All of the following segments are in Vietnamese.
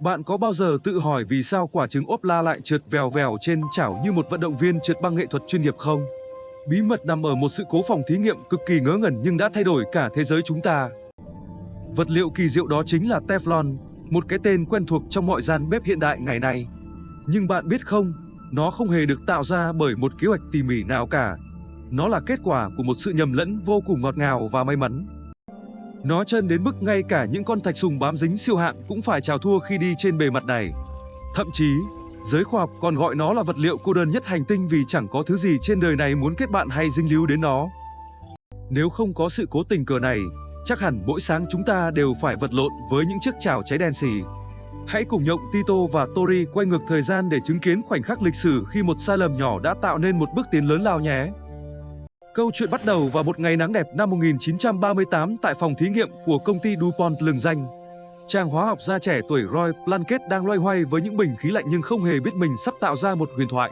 Bạn có bao giờ tự hỏi vì sao quả trứng ốp la lại trượt vèo vèo trên chảo như một vận động viên trượt băng nghệ thuật chuyên nghiệp không? Bí mật nằm ở một sự cố phòng thí nghiệm cực kỳ ngớ ngẩn nhưng đã thay đổi cả thế giới chúng ta. Vật liệu kỳ diệu đó chính là Teflon, một cái tên quen thuộc trong mọi gian bếp hiện đại ngày nay. Nhưng bạn biết không, nó không hề được tạo ra bởi một kế hoạch tỉ mỉ nào cả. Nó là kết quả của một sự nhầm lẫn vô cùng ngọt ngào và may mắn. Nó trơn đến mức ngay cả những con thạch sùng bám dính siêu hạng cũng phải chào thua khi đi trên bề mặt này. Thậm chí, giới khoa học còn gọi nó là vật liệu cô đơn nhất hành tinh vì chẳng có thứ gì trên đời này muốn kết bạn hay dính líu đến nó. Nếu không có sự cố tình cờ này, chắc hẳn mỗi sáng chúng ta đều phải vật lộn với những chiếc chảo cháy đen xì. Hãy cùng nhộng Tito và Tori quay ngược thời gian để chứng kiến khoảnh khắc lịch sử khi một sai lầm nhỏ đã tạo nên một bước tiến lớn lao nhé. Câu chuyện bắt đầu vào một ngày nắng đẹp năm 1938 tại phòng thí nghiệm của công ty DuPont lừng danh. Chàng hóa học gia trẻ tuổi Roy Blanket đang loay hoay với những bình khí lạnh nhưng không hề biết mình sắp tạo ra một huyền thoại.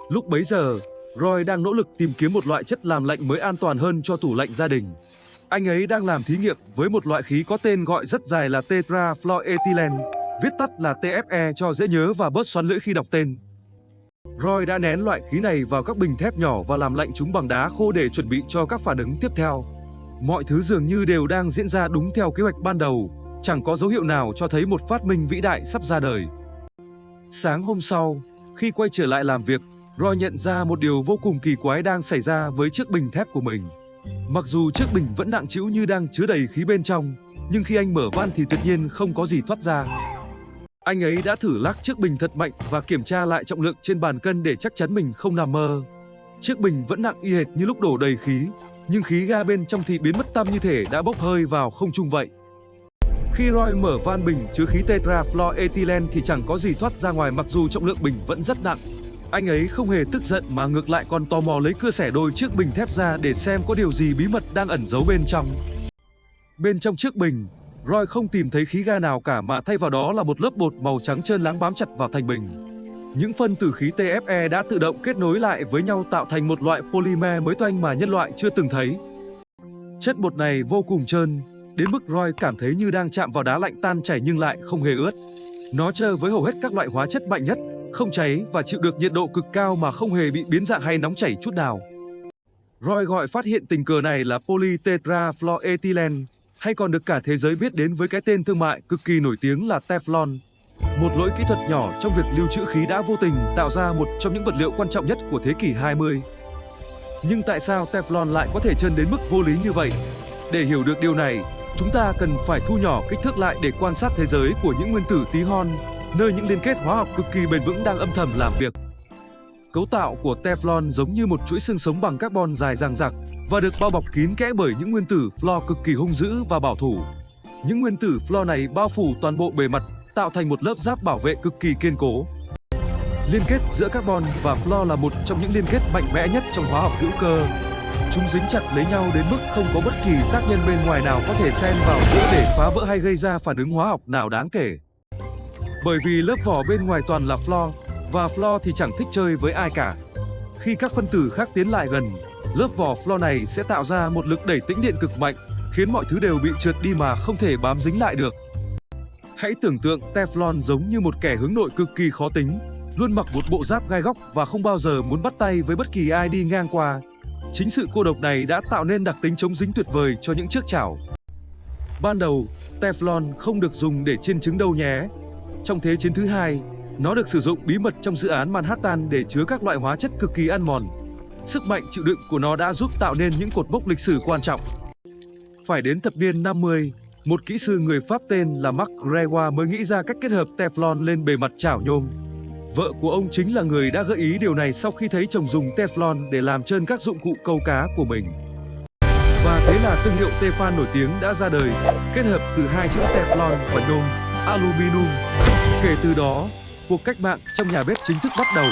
Lúc bấy giờ, Roy đang nỗ lực tìm kiếm một loại chất làm lạnh mới an toàn hơn cho tủ lạnh gia đình. Anh ấy đang làm thí nghiệm với một loại khí có tên gọi rất dài là tetrafluoethylene, viết tắt là TFE cho dễ nhớ và bớt xoắn lưỡi khi đọc tên. Roy đã nén loại khí này vào các bình thép nhỏ và làm lạnh chúng bằng đá khô để chuẩn bị cho các phản ứng tiếp theo. Mọi thứ dường như đều đang diễn ra đúng theo kế hoạch ban đầu, chẳng có dấu hiệu nào cho thấy một phát minh vĩ đại sắp ra đời. Sáng hôm sau, khi quay trở lại làm việc, Roy nhận ra một điều vô cùng kỳ quái đang xảy ra với chiếc bình thép của mình. Mặc dù chiếc bình vẫn nặng trĩu như đang chứa đầy khí bên trong, nhưng khi anh mở van thì tuyệt nhiên không có gì thoát ra. Anh ấy đã thử lắc chiếc bình thật mạnh và kiểm tra lại trọng lượng trên bàn cân để chắc chắn mình không nằm mơ. Chiếc bình vẫn nặng y hệt như lúc đổ đầy khí, nhưng khí ga bên trong thì biến mất tăm như thể đã bốc hơi vào không trung vậy. Khi Roy mở van bình chứa khí tetrafluoethylene thì chẳng có gì thoát ra ngoài mặc dù trọng lượng bình vẫn rất nặng. Anh ấy không hề tức giận mà ngược lại còn tò mò lấy cưa xẻ đôi chiếc bình thép ra để xem có điều gì bí mật đang ẩn giấu bên trong. Bên trong chiếc bình, Roy không tìm thấy khí ga nào cả mà thay vào đó là một lớp bột màu trắng trơn láng bám chặt vào thành bình. Những phân tử khí TFE đã tự động kết nối lại với nhau tạo thành một loại polymer mới toanh mà nhân loại chưa từng thấy. Chất bột này vô cùng trơn, đến mức Roy cảm thấy như đang chạm vào đá lạnh tan chảy nhưng lại không hề ướt. Nó trơ với hầu hết các loại hóa chất mạnh nhất, không cháy và chịu được nhiệt độ cực cao mà không hề bị biến dạng hay nóng chảy chút nào. Roy gọi phát hiện tình cờ này là polytetrafluoethylene, hay còn được cả thế giới biết đến với cái tên thương mại cực kỳ nổi tiếng là Teflon. Một lỗi kỹ thuật nhỏ trong việc lưu trữ khí đã vô tình tạo ra một trong những vật liệu quan trọng nhất của thế kỷ 20. Nhưng tại sao Teflon lại có thể trơn đến mức vô lý như vậy? Để hiểu được điều này, chúng ta cần phải thu nhỏ kích thước lại để quan sát thế giới của những nguyên tử tí hon, nơi những liên kết hóa học cực kỳ bền vững đang âm thầm làm việc. Cấu tạo của Teflon giống như một chuỗi xương sống bằng carbon dài dằng dặc và được bao bọc kín kẽ bởi những nguyên tử flo cực kỳ hung dữ và bảo thủ. Những nguyên tử flo này bao phủ toàn bộ bề mặt, tạo thành một lớp giáp bảo vệ cực kỳ kiên cố. Liên kết giữa carbon và flo là một trong những liên kết mạnh mẽ nhất trong hóa học hữu cơ. Chúng dính chặt lấy nhau đến mức không có bất kỳ tác nhân bên ngoài nào có thể xen vào giữa để phá vỡ hay gây ra phản ứng hóa học nào đáng kể. Bởi vì lớp vỏ bên ngoài toàn là flo, và flo thì chẳng thích chơi với ai cả. Khi các phân tử khác tiến lại gần, lớp vỏ flo này sẽ tạo ra một lực đẩy tĩnh điện cực mạnh, khiến mọi thứ đều bị trượt đi mà không thể bám dính lại được. Hãy tưởng tượng Teflon giống như một kẻ hướng nội cực kỳ khó tính, luôn mặc một bộ giáp gai góc và không bao giờ muốn bắt tay với bất kỳ ai đi ngang qua. Chính sự cô độc này đã tạo nên đặc tính chống dính tuyệt vời cho những chiếc chảo. Ban đầu, Teflon không được dùng để chiên trứng đâu nhé. Trong Thế chiến thứ hai, nó được sử dụng bí mật trong dự án Manhattan để chứa các loại hóa chất cực kỳ ăn mòn. Sức mạnh chịu đựng của nó đã giúp tạo nên những cột mốc lịch sử quan trọng. Phải đến thập niên 50, một kỹ sư người Pháp tên là Marc Gregoire mới nghĩ ra cách kết hợp Teflon lên bề mặt chảo nhôm. Vợ của ông chính là người đã gợi ý điều này sau khi thấy chồng dùng Teflon để làm trơn các dụng cụ câu cá của mình. Và thế là thương hiệu Tefal nổi tiếng đã ra đời, kết hợp từ hai chữ Teflon và nhôm, aluminum. Kể từ đó, cuộc cách mạng trong nhà bếp chính thức bắt đầu,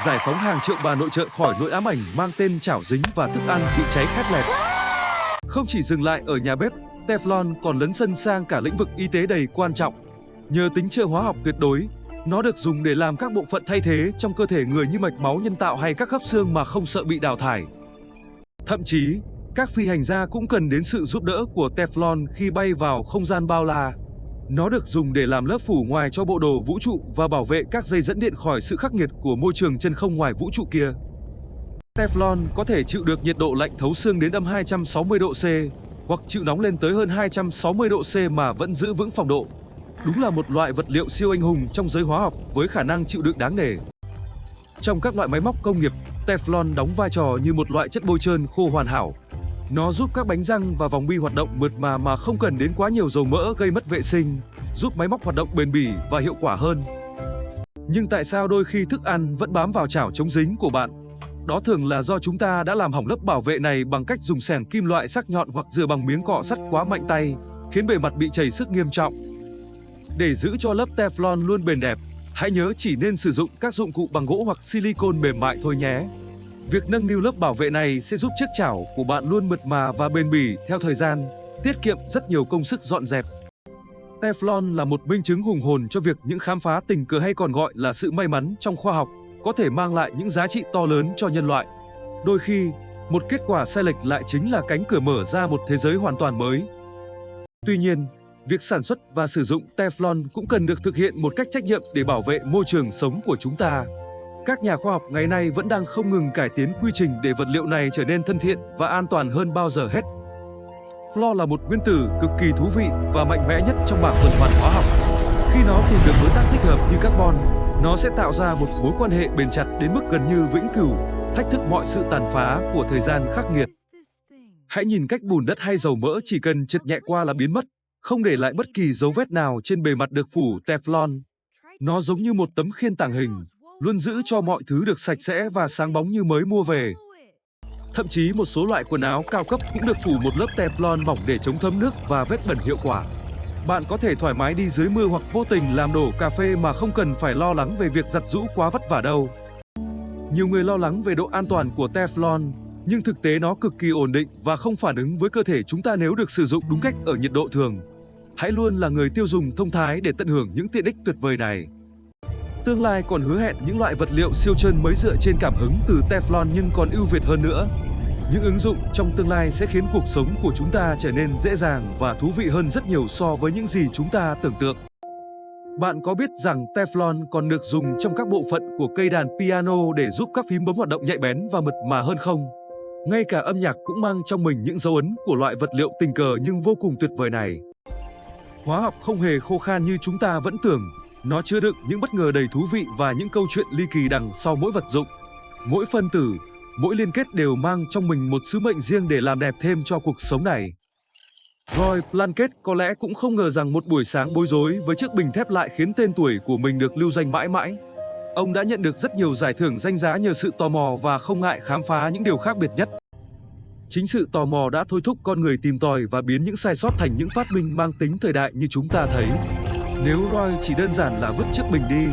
giải phóng hàng triệu bà nội trợ khỏi nỗi ám ảnh mang tên chảo dính và thức ăn bị cháy khét lẹt. Không chỉ dừng lại ở nhà bếp, Teflon còn lấn sân sang cả lĩnh vực y tế đầy quan trọng. Nhờ tính trợ hóa học tuyệt đối, nó được dùng để làm các bộ phận thay thế trong cơ thể người như mạch máu nhân tạo hay các khớp xương mà không sợ bị đào thải. Thậm chí, các phi hành gia cũng cần đến sự giúp đỡ của Teflon khi bay vào không gian bao la. Nó được dùng để làm lớp phủ ngoài cho bộ đồ vũ trụ và bảo vệ các dây dẫn điện khỏi sự khắc nghiệt của môi trường chân không ngoài vũ trụ kia. Teflon có thể chịu được nhiệt độ lạnh thấu xương đến âm 260 độ C, hoặc chịu nóng lên tới hơn 260 độ C mà vẫn giữ vững phòng độ. Đúng là một loại vật liệu siêu anh hùng trong giới hóa học với khả năng chịu đựng đáng nể. Trong các loại máy móc công nghiệp, Teflon đóng vai trò như một loại chất bôi trơn khô hoàn hảo. Nó giúp các bánh răng và vòng bi hoạt động mượt mà không cần đến quá nhiều dầu mỡ gây mất vệ sinh, giúp máy móc hoạt động bền bỉ và hiệu quả hơn. Nhưng tại sao đôi khi thức ăn vẫn bám vào chảo chống dính của bạn? Đó thường là do chúng ta đã làm hỏng lớp bảo vệ này bằng cách dùng xẻng kim loại sắc nhọn hoặc rửa bằng miếng cọ sắt quá mạnh tay, khiến bề mặt bị chảy xước nghiêm trọng. Để giữ cho lớp Teflon luôn bền đẹp, hãy nhớ chỉ nên sử dụng các dụng cụ bằng gỗ hoặc silicon mềm mại thôi nhé. Việc nâng niu lớp bảo vệ này sẽ giúp chiếc chảo của bạn luôn mượt mà và bền bỉ theo thời gian, tiết kiệm rất nhiều công sức dọn dẹp. Teflon là một minh chứng hùng hồn cho việc những khám phá tình cờ hay còn gọi là sự may mắn trong khoa học có thể mang lại những giá trị to lớn cho nhân loại. Đôi khi, một kết quả sai lệch lại chính là cánh cửa mở ra một thế giới hoàn toàn mới. Tuy nhiên, việc sản xuất và sử dụng Teflon cũng cần được thực hiện một cách trách nhiệm để bảo vệ môi trường sống của chúng ta. Các nhà khoa học ngày nay vẫn đang không ngừng cải tiến quy trình để vật liệu này trở nên thân thiện và an toàn hơn bao giờ hết. Fluor là một nguyên tử cực kỳ thú vị và mạnh mẽ nhất trong bảng tuần hoàn hóa học. Khi nó tìm được đối tác thích hợp như carbon, nó sẽ tạo ra một mối quan hệ bền chặt đến mức gần như vĩnh cửu, thách thức mọi sự tàn phá của thời gian khắc nghiệt. Hãy nhìn cách bùn đất hay dầu mỡ chỉ cần trượt nhẹ qua là biến mất, không để lại bất kỳ dấu vết nào trên bề mặt được phủ Teflon. Nó giống như một tấm khiên tàng hình, luôn giữ cho mọi thứ được sạch sẽ và sáng bóng như mới mua về. Thậm chí một số loại quần áo cao cấp cũng được phủ một lớp Teflon mỏng để chống thấm nước và vết bẩn hiệu quả. Bạn có thể thoải mái đi dưới mưa hoặc vô tình làm đổ cà phê mà không cần phải lo lắng về việc giặt giũ quá vất vả đâu. Nhiều người lo lắng về độ an toàn của Teflon, nhưng thực tế nó cực kỳ ổn định và không phản ứng với cơ thể chúng ta nếu được sử dụng đúng cách ở nhiệt độ thường. Hãy luôn là người tiêu dùng thông thái để tận hưởng những tiện ích tuyệt vời này. Tương lai còn hứa hẹn những loại vật liệu siêu trơn mới dựa trên cảm hứng từ Teflon nhưng còn ưu việt hơn nữa. Những ứng dụng trong tương lai sẽ khiến cuộc sống của chúng ta trở nên dễ dàng và thú vị hơn rất nhiều so với những gì chúng ta tưởng tượng. Bạn có biết rằng Teflon còn được dùng trong các bộ phận của cây đàn piano để giúp các phím bấm hoạt động nhạy bén và mượt mà hơn không? Ngay cả âm nhạc cũng mang trong mình những dấu ấn của loại vật liệu tình cờ nhưng vô cùng tuyệt vời này. Hóa học không hề khô khan như chúng ta vẫn tưởng. Nó chứa đựng những bất ngờ đầy thú vị và những câu chuyện ly kỳ đằng sau mỗi vật dụng. Mỗi phân tử, mỗi liên kết đều mang trong mình một sứ mệnh riêng để làm đẹp thêm cho cuộc sống này. Roy Blanket có lẽ cũng không ngờ rằng một buổi sáng bối rối với chiếc bình thép lại khiến tên tuổi của mình được lưu danh mãi mãi. Ông đã nhận được rất nhiều giải thưởng danh giá nhờ sự tò mò và không ngại khám phá những điều khác biệt nhất. Chính sự tò mò đã thôi thúc con người tìm tòi và biến những sai sót thành những phát minh mang tính thời đại như chúng ta thấy. Nếu Roy chỉ đơn giản là vứt chiếc bình đi,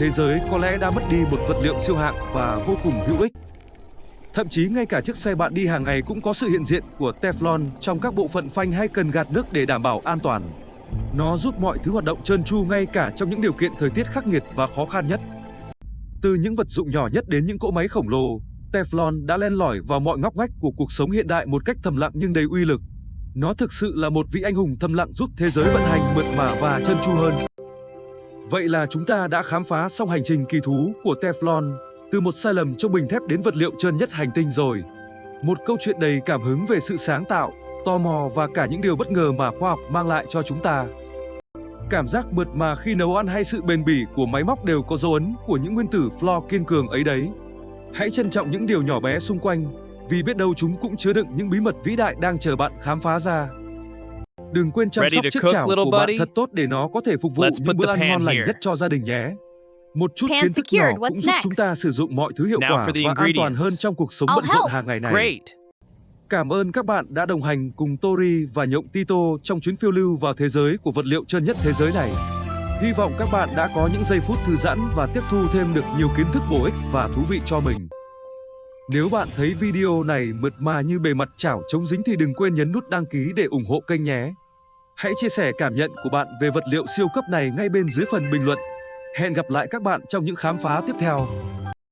thế giới có lẽ đã mất đi một vật liệu siêu hạng và vô cùng hữu ích. Thậm chí ngay cả chiếc xe bạn đi hàng ngày cũng có sự hiện diện của Teflon trong các bộ phận phanh hay cần gạt nước để đảm bảo an toàn. Nó giúp mọi thứ hoạt động trơn tru ngay cả trong những điều kiện thời tiết khắc nghiệt và khó khăn nhất. Từ những vật dụng nhỏ nhất đến những cỗ máy khổng lồ, Teflon đã len lỏi vào mọi ngóc ngách của cuộc sống hiện đại một cách thầm lặng nhưng đầy uy lực. Nó thực sự là một vị anh hùng thầm lặng giúp thế giới vận hành mượt mà và trơn tru hơn. Vậy là chúng ta đã khám phá xong hành trình kỳ thú của Teflon, từ một sai lầm trong bình thép đến vật liệu trơn nhất hành tinh rồi. Một câu chuyện đầy cảm hứng về sự sáng tạo, tò mò và cả những điều bất ngờ mà khoa học mang lại cho chúng ta. Cảm giác mượt mà khi nấu ăn hay sự bền bỉ của máy móc đều có dấu ấn của những nguyên tử Fluor kiên cường ấy đấy. Hãy trân trọng những điều nhỏ bé xung quanh, vì biết đâu chúng cũng chứa đựng những bí mật vĩ đại đang chờ bạn khám phá ra. Đừng quên chăm sóc chiếc chảo của bạn thật tốt để nó có thể phục vụ những bữa ăn ngon lành nhất cho gia đình nhé. Một chút kiến thức nhỏ cũng giúp chúng ta sử dụng mọi thứ hiệu quả và an toàn hơn trong cuộc sống bận rộn hàng ngày này. Cảm ơn các bạn đã đồng hành cùng Tori và Nhộng Tito trong chuyến phiêu lưu vào thế giới của vật liệu trơn nhất thế giới này. Hy vọng các bạn đã có những giây phút thư giãn và tiếp thu thêm được nhiều kiến thức bổ ích và thú vị cho mình. Nếu bạn thấy video này mượt mà như bề mặt chảo chống dính thì đừng quên nhấn nút đăng ký để ủng hộ kênh nhé. Hãy chia sẻ cảm nhận của bạn về vật liệu siêu cấp này ngay bên dưới phần bình luận. Hẹn gặp lại các bạn trong những khám phá tiếp theo.